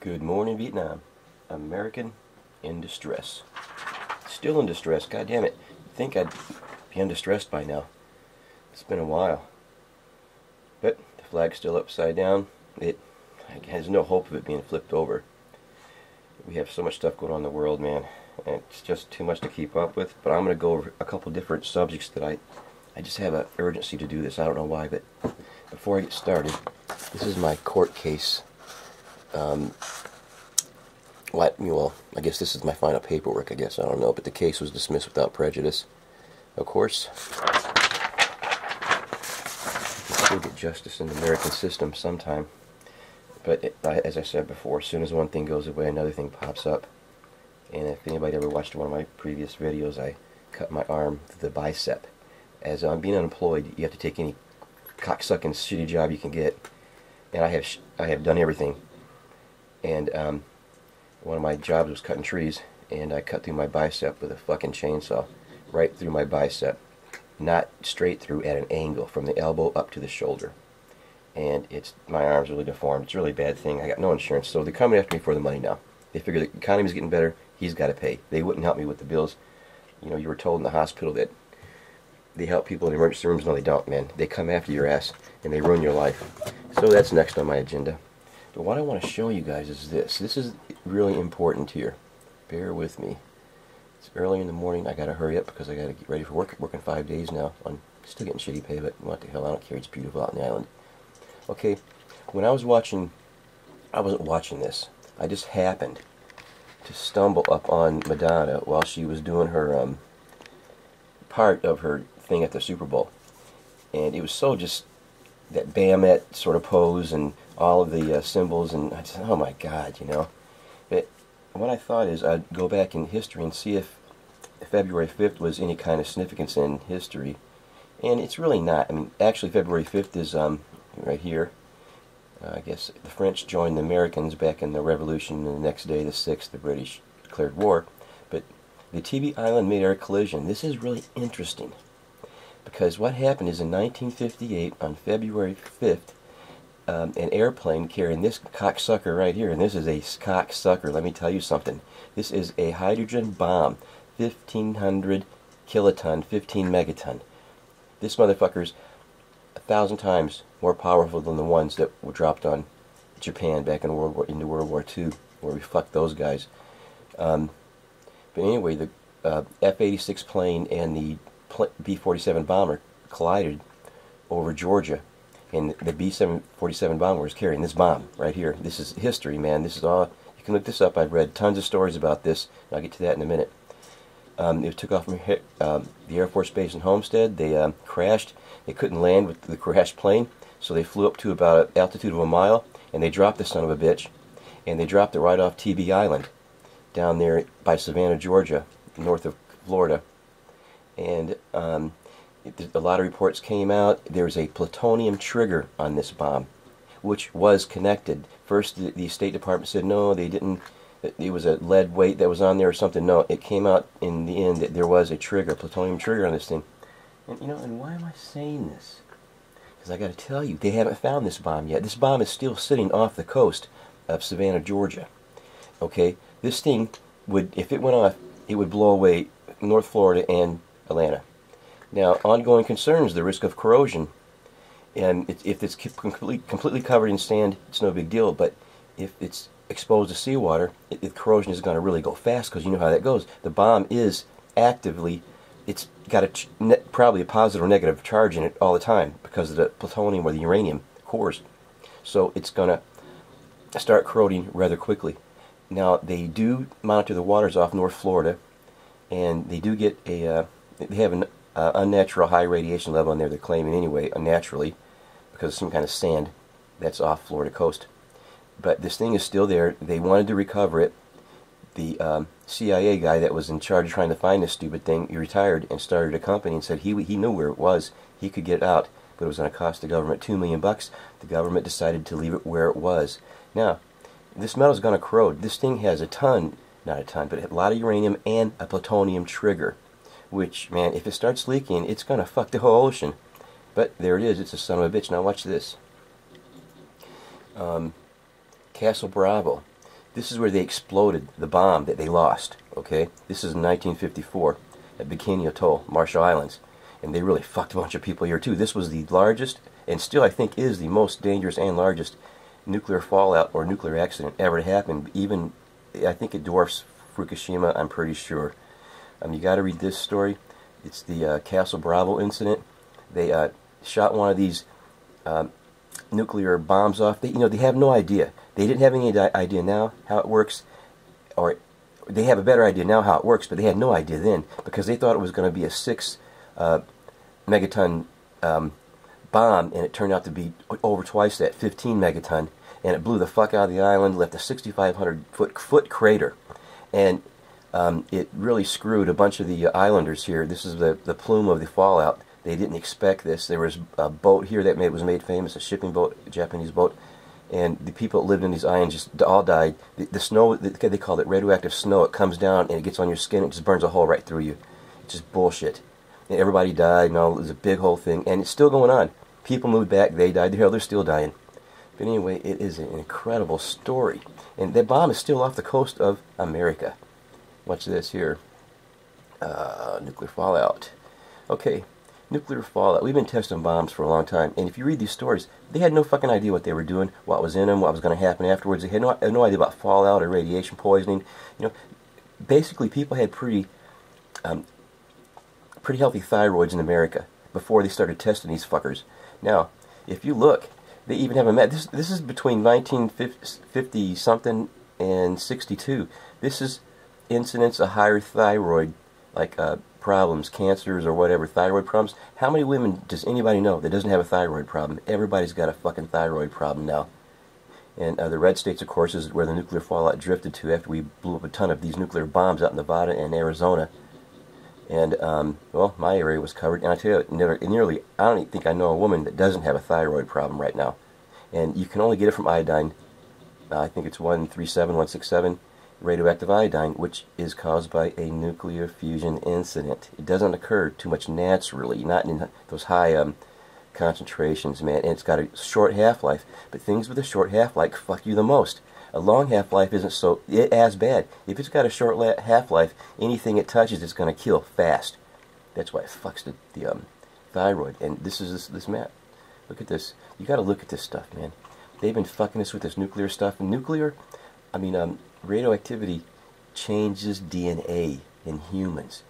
Good morning, Vietnam. American in distress. Still in distress, god damn it. You'd think I'd be undistressed by now. It's been a while. But the flag's still upside down. It has no hope of it being flipped over. We have so much stuff going on in the world, man. And it's just too much to keep up with. But I'm going to go over a couple different subjects that I just have an urgency to do this. I don't know why, but before I get started, this is my court case. Well, I guess this is my final paperwork, I guess. I don't know, but the case was dismissed without prejudice. Of course, you still get justice in the American system sometime. But as I said before, as soon as one thing goes away, another thing pops up. And if anybody ever watched one of my previous videos, I cut my arm to the bicep. As I'm being unemployed, you have to take any cocksucking shitty job you can get. And I have done everything. And one of my jobs was cutting trees, and I cut through my bicep with a fucking chainsaw, right through my bicep, not straight through, at an angle from the elbow up to the shoulder. And my arm's really deformed. It's a really bad thing. I got no insurance, so they're coming after me for the money now. They figure the economy's getting better. He's got to pay. They wouldn't help me with the bills. You know, you were told in the hospital that they help people in emergency rooms. No, they don't, man. They come after your ass, and they ruin your life. So that's next on my agenda. But what I want to show you guys is this. This is really important here. Bear with me. It's early in the morning. I got to hurry up because I got to get ready for work. Working 5 days now. I'm still getting shitty pay, but what the hell? I don't care. It's beautiful out on the island. Okay, when I wasn't watching this. I just happened to stumble up on Madonna while she was doing her part of her thing at the Super Bowl. And it was so just that Bamette sort of pose and all of the symbols, and I said, oh my God, you know. But what I thought is I'd go back in history and see if February 5th was any kind of significance in history. And it's really not. I mean, actually February 5th is right here. I guess the French joined the Americans back in the Revolution, and the next day, the 6th, the British declared war. But the Tybee Island made our collision. This is really interesting, because what happened is in 1958, on February 5th, an airplane carrying this cocksucker right here, and this is a cocksucker, let me tell you something. This is a hydrogen bomb, 1,500 kiloton, 15 megaton. This motherfucker's 1,000 times more powerful than the ones that were dropped on Japan back in World War II, where we fucked those guys. But anyway, the F-86 plane and the B-47 bomber collided over Georgia, and the B-47 bomber was carrying this bomb right here. This is history, man. This is all. You can look this up. I've read tons of stories about this, and I'll get to that in a minute. It took off from the Air Force Base in Homestead. They crashed. They couldn't land with the crashed plane, so they flew up to about an altitude of a mile, and they dropped the son of a bitch, and they dropped it right off Tybee Island, down there by Savannah, Georgia, north of Florida. And a lot of reports came out. There was a plutonium trigger on this bomb, which was connected. First, the State Department said no, they didn't. It was a lead weight that was on there or something. No, it came out in the end that there was a trigger, plutonium trigger on this thing. And you know, and why am I saying this? Because I got to tell you, they haven't found this bomb yet. This bomb is still sitting off the coast of Savannah, Georgia. Okay, this thing would, if it went off, it would blow away North Florida and Atlanta. Now, ongoing concerns, the risk of corrosion, and if it's completely covered in sand, it's no big deal. But if it's exposed to seawater, the corrosion is going to really go fast, because you know how that goes. The bomb is actively, it's got probably a positive or negative charge in it all the time because of the plutonium or the uranium cores. So it's going to start corroding rather quickly. Now, they do monitor the waters off North Florida, and they do get they have an unnatural high radiation level in there, they're claiming anyway, unnaturally, because of some kind of sand that's off Florida coast. But this thing is still there. They wanted to recover it. The CIA guy that was in charge of trying to find this stupid thing, he retired and started a company and said he knew where it was. He could get it out, but it was going to cost the government $2 million. The government decided to leave it where it was. Now, this metal is going to corrode. This thing has not a ton, but a lot of uranium and a plutonium trigger, which, man, if it starts leaking, it's going to fuck the whole ocean. But there it is. It's a son of a bitch. Now watch this. Castle Bravo. This is where they exploded the bomb that they lost. Okay, this is in 1954 at Bikini Atoll, Marshall Islands, and they really fucked a bunch of people here too. This was the largest, and still I think is the most dangerous and largest nuclear fallout or nuclear accident ever to happen. Even I think it dwarfs Fukushima. I'm pretty sure. You got to read this story. It's the Castle Bravo incident. They shot one of these nuclear bombs off. They have no idea. They didn't have any idea now how it works, or they have a better idea now how it works, but they had no idea then because they thought it was going to be a 6 megaton bomb, and it turned out to be over twice that, 15 megaton, and it blew the fuck out of the island, left a 6,500 foot crater, and it really screwed a bunch of the islanders here. This is the plume of the fallout. They didn't expect this. There was a boat here that was made famous, a shipping boat, a Japanese boat, and the people that lived in these islands just all died. The snow, they called it radioactive snow. It comes down and it gets on your skin. It just burns a hole right through you. It's just bullshit. And everybody died, and it was a big whole thing, and it's still going on. People moved back. They died. They're still dying. But anyway, it is an incredible story, and that bomb is still off the coast of America. Watch this here. Nuclear fallout. Okay, nuclear fallout. We've been testing bombs for a long time, and if you read these stories, they had no fucking idea what they were doing, what was in them, what was going to happen afterwards. They had no idea about fallout or radiation poisoning. Basically, people had pretty healthy thyroids in America before they started testing these fuckers. Now, if you look, they even have a map. This is between 1950 something and 62. This is incidence of higher thyroid, like problems, cancers or whatever, thyroid problems. How many women does anybody know that doesn't have a thyroid problem? Everybody's got a fucking thyroid problem now. And the red states, of course, is where the nuclear fallout drifted to after we blew up a ton of these nuclear bombs out in Nevada and Arizona. And, well, my area was covered. And I tell you, nearly, I don't even think I know a woman that doesn't have a thyroid problem right now. And you can only get it from iodine. I think it's 137, 167. Radioactive iodine, which is caused by a nuclear fusion incident. It doesn't occur too much naturally, not in those high concentrations, man. And it's got a short half-life, but things with a short half-life fuck you the most. A long half-life isn't so as bad. If it's got a short half-life, anything it touches is going to kill fast. That's why it fucks the thyroid. And this is this map. Look at this. You got to look at this stuff, man. They've been fucking us with this nuclear stuff. And radioactivity changes DNA in humans.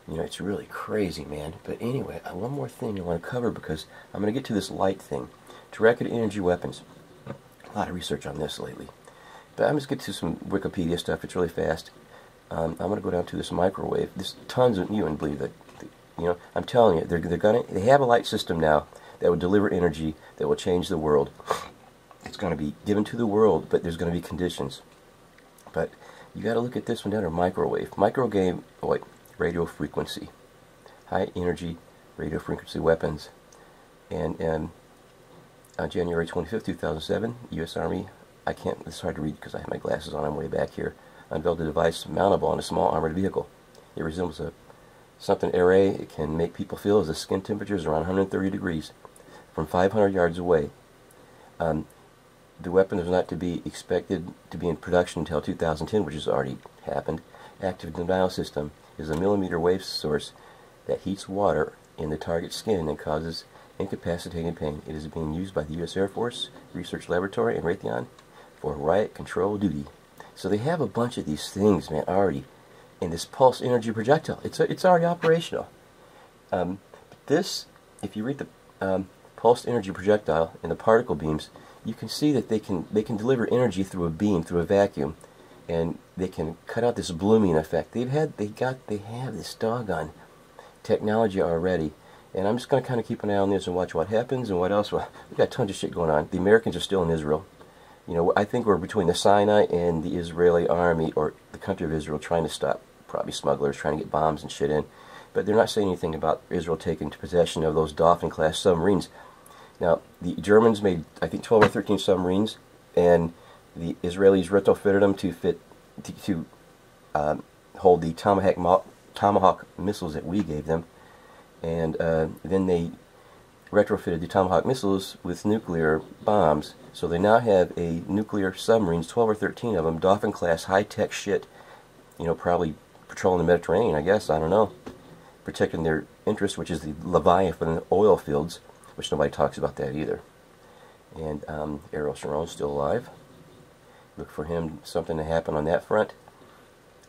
It's really crazy, man. But anyway, one more thing I want to cover because I'm going to get to this light thing. Directed energy weapons. A lot of research on this lately. But I'm just get to some Wikipedia stuff. It's really fast. I'm going to go down to this microwave. There's tons of, you wouldn't believe that. I'm telling you, they have a light system now that will deliver energy that will change the world. It's going to be given to the world, but there's going to be conditions. But you got to look at this one down here, microwave. Radio frequency. High energy radio frequency weapons. And on January 25th, 2007, U.S. Army, it's hard to read because I have my glasses on, I'm way back here, unveiled a device mountable on a small armored vehicle. It resembles something array. It can make people feel as the skin temperature is around 130 degrees from 500 yards away. The weapon is not to be expected to be in production until 2010, which has already happened. Active denial system is a millimeter wave source that heats water in the target's skin and causes incapacitating pain. It is being used by the U.S. Air Force Research Laboratory in Raytheon for riot control duty. So they have a bunch of these things, man, already. In this pulse energy projectile, it's already operational. This, if you read the pulsed energy projectile and the particle beams, you can see that they can deliver energy through a beam, through a vacuum, and they can cut out this blooming effect. They have this doggone technology already, and I'm just going to kind of keep an eye on this and watch what happens and what else. Well, we got tons of shit going on. The Americans are still in Israel. I think we're between the Sinai and the Israeli army, or the country of Israel, trying to stop probably smugglers, trying to get bombs and shit in. But they're not saying anything about Israel taking possession of those Dolphin-class submarines. Now, the Germans made, I think, 12 or 13 submarines, and the Israelis retrofitted them to hold the Tomahawk missiles that we gave them. And then they retrofitted the Tomahawk missiles with nuclear bombs. So they now have a nuclear submarines, 12 or 13 of them, Dolphin-class high-tech shit, you know, probably patrolling the Mediterranean, I guess, I don't know, protecting their interest, which is the Leviathan oil fields, which nobody talks about that either. And Ariel Sharon's still alive. Look for him, something to happen on that front.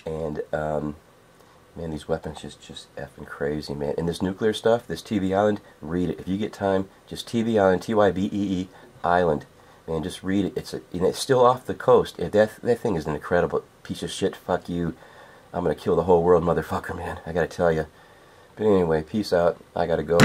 And man, these weapons just effing crazy, man. And this nuclear stuff, this Tybee Island, read it if you get time. Just Tybee Island, Tybee Island, man. Just read it. It's still off the coast. If that thing is an incredible piece of shit. Fuck you. I'm gonna kill the whole world, motherfucker, man. I gotta tell you. But anyway, peace out. I gotta go.